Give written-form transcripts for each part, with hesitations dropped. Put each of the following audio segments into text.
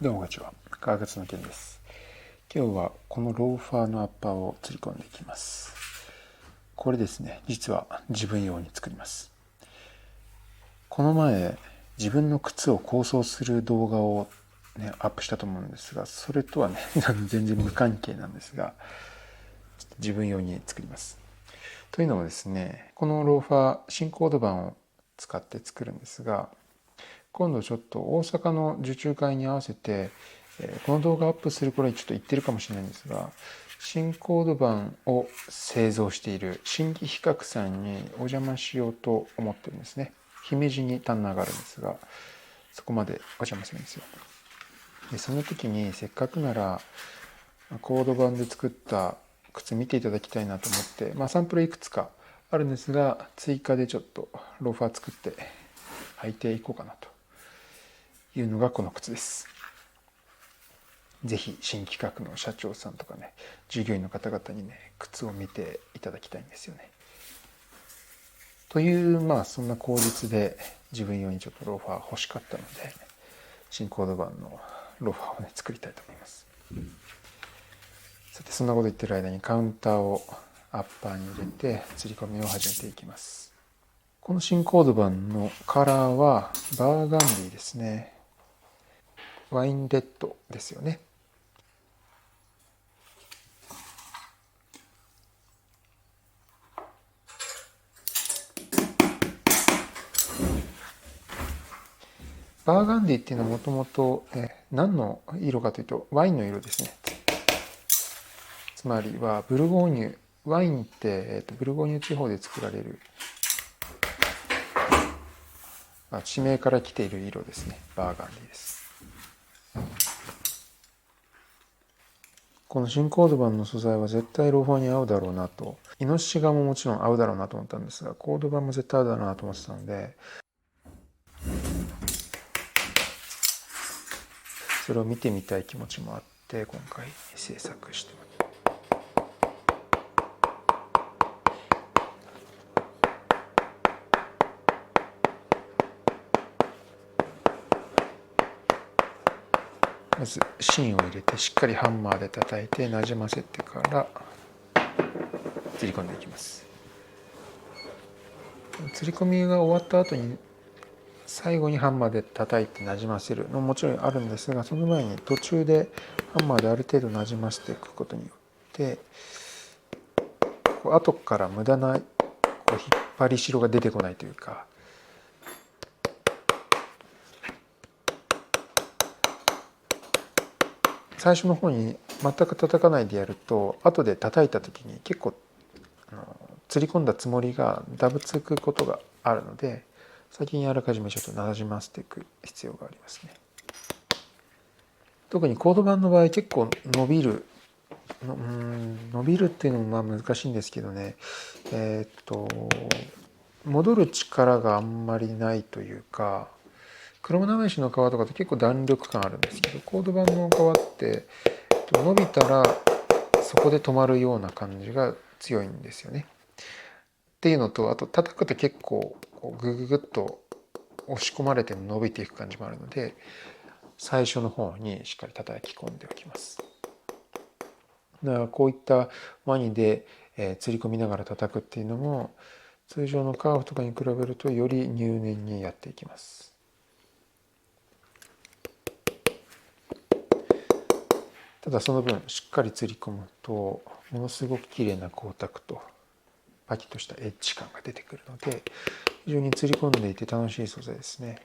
どうもこんにちは。川勝の件です。今日はこのローファーのアッパーを釣り込んでいきます。これですね、実は自分用に作ります。この前、自分の靴を構想する動画をね、アップしたと思うんですが、それとはね、全然無関係なんですが、ちょっと自分用に作ります。というのもですね、このローファー、新コード盤を使って作るんですが、今度ちょっと大阪の受注会に合わせて、この動画アップする頃にちょっと言ってるかもしれないんですが、新コード盤を製造している新規比較さんにお邪魔しようと思ってるんですね。姫路に旦那があるんですが、そこまでお邪魔するんですよ。で、その時にせっかくならコード盤で作った靴見ていただきたいなと思って、サンプルいくつかあるんですが、追加でちょっとローファー作って履いていこうかなというのがこの靴です。ぜひ新企画の社長さんとかね、従業員の方々にね、靴を見ていただきたいんですよね。という、そんな口実で自分用にちょっとローファー欲しかったので、新コード版のローファーをね、作りたいと思います。さて、そんなこと言ってる間にカウンターをアッパーに入れて、釣り込みを始めていきます。この新コード版のカラーはバーガンディですね。ワインレッドですよね。バーガンディっていうのはもともと何の色かというとワインの色ですね。つまりはブルゴーニュ、ワインって、ブルゴーニュ地方で作られる、地名から来ている色ですね。バーガンディです。この新コードバンの素材は絶対ローファーに合うだろうなと、イノシシガももちろん合うだろうなと思ったんですが、コードバンも絶対合うだろうなと思ってたので、それを見てみたい気持ちもあって今回制作してます。まず芯を入れてしっかりハンマーで叩いてなじませてから釣り込んでいきます。釣り込みが終わった後に最後にハンマーで叩いてなじませるのももちろんあるんですが、その前に途中でハンマーである程度なじませていくことによって後から無駄な引っ張りしろが出てこないというか、最初の方に全く叩かないでやると後で叩いた時に結構釣り込んだつもりがダブつくことがあるので、先にあらかじめちょっとなじませていく必要がありますね。特にコード盤の場合結構伸びるっていうのも難しいんですけどね、戻る力があんまりないというか、クなめしの皮とかって結構弾力感あるんですけど、コード盤の皮って伸びたらそこで止まるような感じが強いんですよね。っていうのと、あと叩くと結構グググッと押し込まれて伸びていく感じもあるので、最初の方にしっかり叩き込んでおきます。だからこういったワニで釣り込みながら叩くっていうのも通常のカーフとかに比べるとより入念にやっていきます。ただその分しっかり釣り込むとものすごく綺麗な光沢とパキッとしたエッジ感が出てくるので、非常に釣り込んでいて楽しい素材ですね。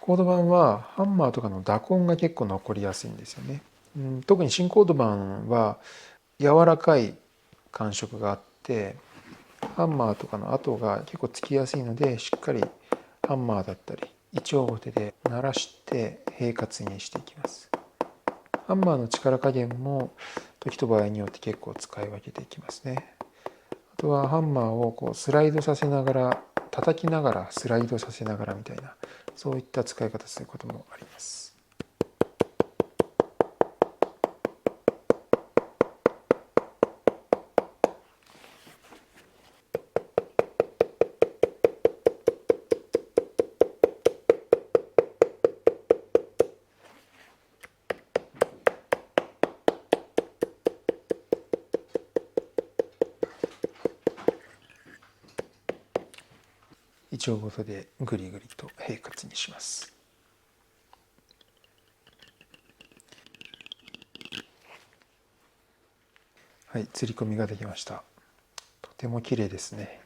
コード盤はハンマーとかの打痕が結構残りやすいんですよね。特に新コード盤は柔らかい感触があってハンマーとかの跡が結構つきやすいので、しっかりハンマーだったりイチョウゴテで鳴らして平滑にしていきます。ハンマーの力加減も時と場合によって結構使い分けていきますね。あとはハンマーをこうスライドさせながら叩きながらスライドさせながらみたいな、そういった使い方することもあります。1丁ごとでぐりぐりと平滑にします。はい、釣り込みができました。とても綺麗ですね。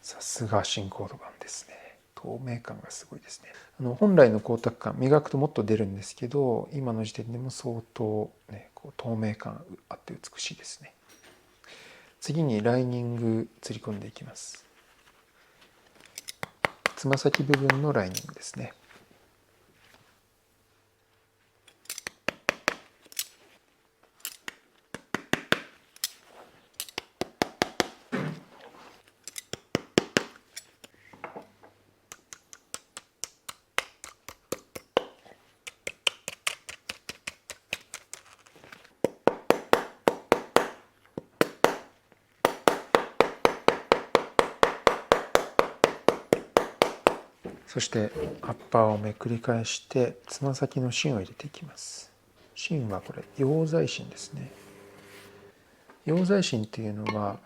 さすが新コードガンですね。透明感がすごいですね。本来の光沢感、磨くともっと出るんですけど、今の時点でも相当、ね、こう透明感あって美しいですね。次にライニング釣り込んでいきます。つま先部分のライニングですね。そしてアッパーをめくり返してつま先の芯を入れていきます。芯はこれ溶剤芯ですね。溶剤芯っていうのは、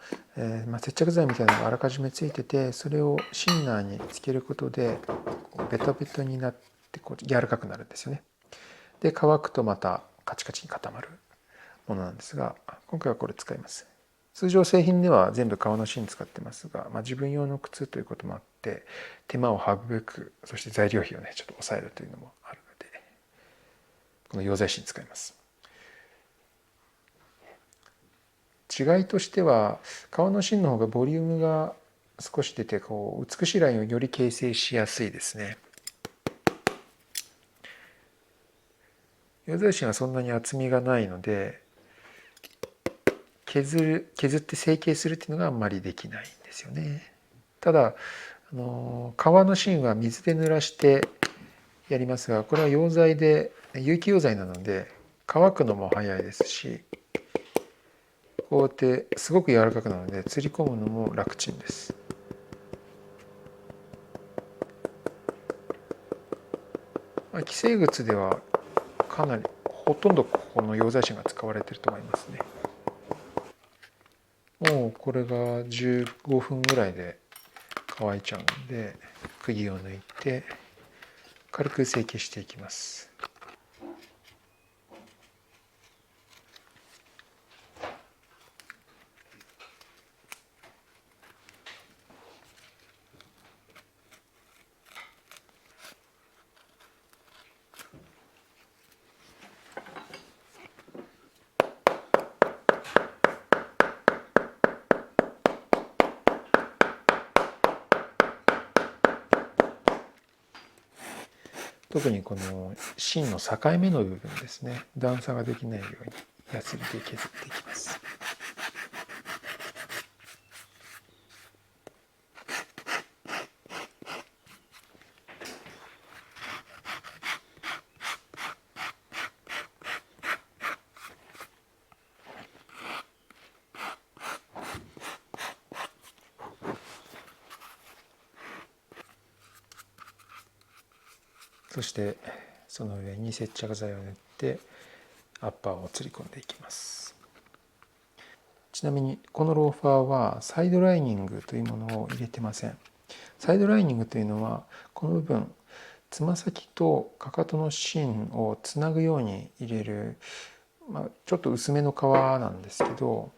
接着剤みたいなのがあらかじめついてて、それを芯内につけることでベトベトになって柔らかくなるんですよね。で乾くとまたカチカチに固まるものなんですが、今回はこれ使います。通常製品では全部革の芯使ってますが、自分用の靴ということもあって手間を省く、そして材料費をねちょっと抑えるというのもあるので、この溶剤芯使います。違いとしては革の芯の方がボリュームが少し出て美しいラインをより形成しやすいですね。溶剤芯はそんなに厚みがないので削って成形するっていうのがあんまりできないんですよね。ただ革の芯は水で濡らしてやりますが、これは溶剤で有機溶剤なので乾くのも早いですし、こうやってすごく柔らかくなるので釣り込むのも楽ちんです。既成靴ではかなりほとんどここの溶剤芯が使われていると思いますね。もうこれが15分ぐらいで乾いちゃうので、釘を抜いて軽く成形していきます。特にこの芯の境目の部分ですね、段差ができないようにヤスリで削っていきます。そしてその上に接着剤を塗ってアッパーを釣り込んでいきます。ちなみにこのローファーはサイドライニングというものを入れてません。サイドライニングというのはこの部分、つま先とかかとの芯をつなぐように入れる、ちょっと薄めの皮なんですけど、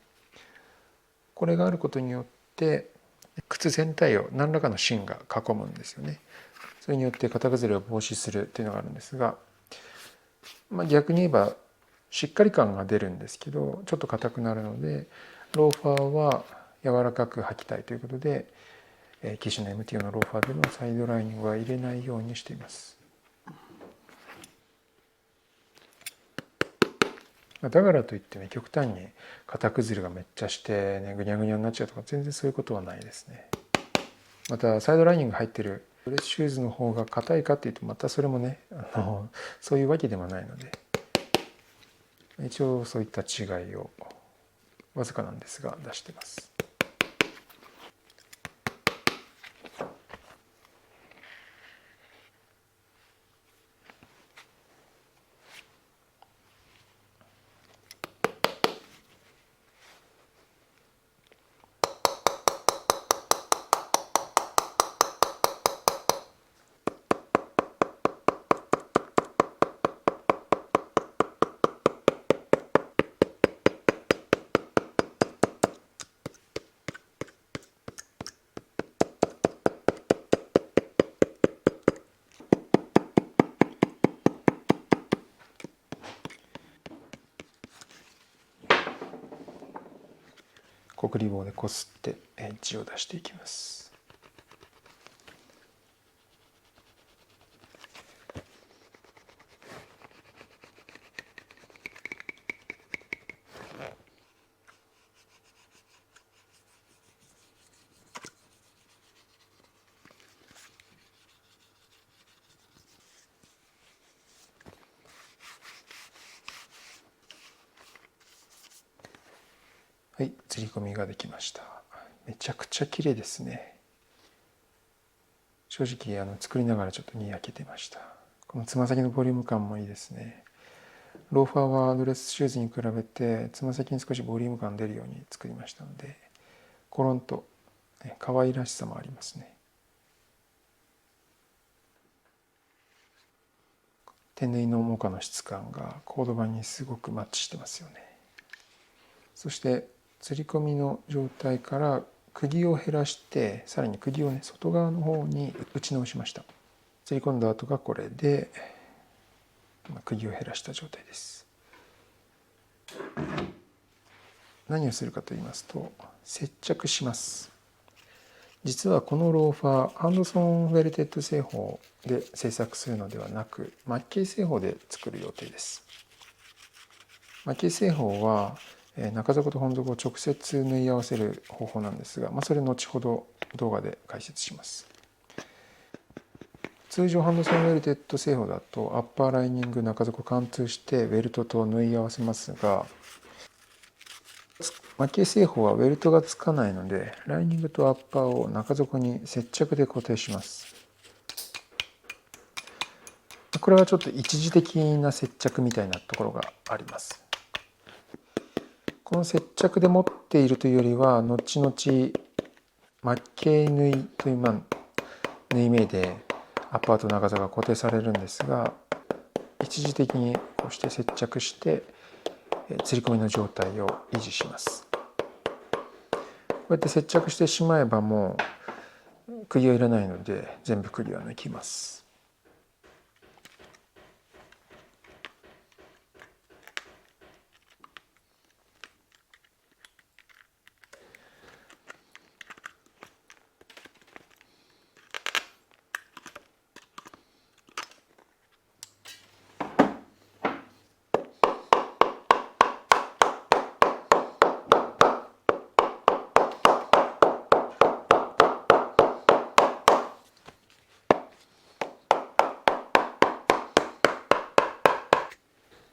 これがあることによって靴全体を何らかの芯が囲むんですよね。それによって型崩れを防止するというのがあるんですが、逆に言えばしっかり感が出るんですけどちょっと硬くなるので、ローファーは柔らかく履きたいということで、機種の MTO のローファーでのサイドライニングは入れないようにしています。だからといってね、極端に型崩れがめっちゃしてね、ぐにゃぐにゃになっちゃうとか、全然そういうことはないですね。またサイドライニング入ってるドレスシューズの方が硬いかっていうと、またそれもねそういうわけではないので、一応そういった違いをわずかなんですが出してます。こくり棒でこすってエッジを出していきます。はい、釣り込みができました。めちゃくちゃ綺麗ですね。正直作りながらちょっとにやけてました。このつま先のボリューム感もいいですね。ローファーはドレスシューズに比べてつま先に少しボリューム感出るように作りましたので、コロンと可愛らしさもありますね。手縫いのモカの質感がコード版にすごくマッチしてますよね。そして釣り込みの状態から釘を減らして、さらに釘を外側の方に打ち直しました。釣り込んだ後がこれで釘を減らした状態です。何をするかと言いますと、接着します。実はこのローファー、ハンドソンウェルテッド製法で製作するのではなく、マッケイ製法で作る予定です。マッケイ製法は中底と本底を直接縫い合わせる方法なんですが、それ後ほど動画で解説します。通常ハンドソンウェルテッド製法だとアッパーライニング中底貫通してウェルトと縫い合わせますが、マッケイ製法はウェルトがつかないので、ライニングとアッパーを中底に接着で固定します。これはちょっと一時的な接着みたいなところがあります。この接着で持っているというよりは、後々マッケイ縫いという縫い目でアッパーと中底が固定されるんですが、一時的にこうして接着して釣り込みの状態を維持します。こうやって接着してしまえばもう釘はいらないので全部釘は抜きます。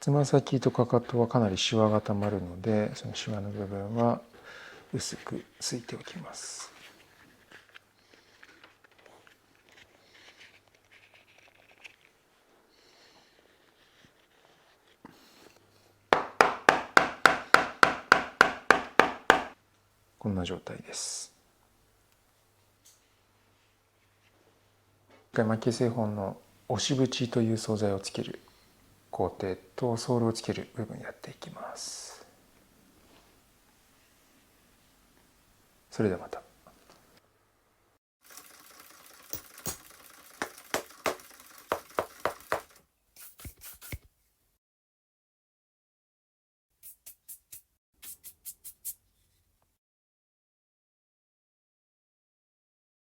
つま先とかかとはかなりシワがたまるので、そのシワの部分は薄くついておきます。こんな状態です。一回マッケイ製本の押し縁という素材をつける工程とソールをつける部分やっていきます。それではまた。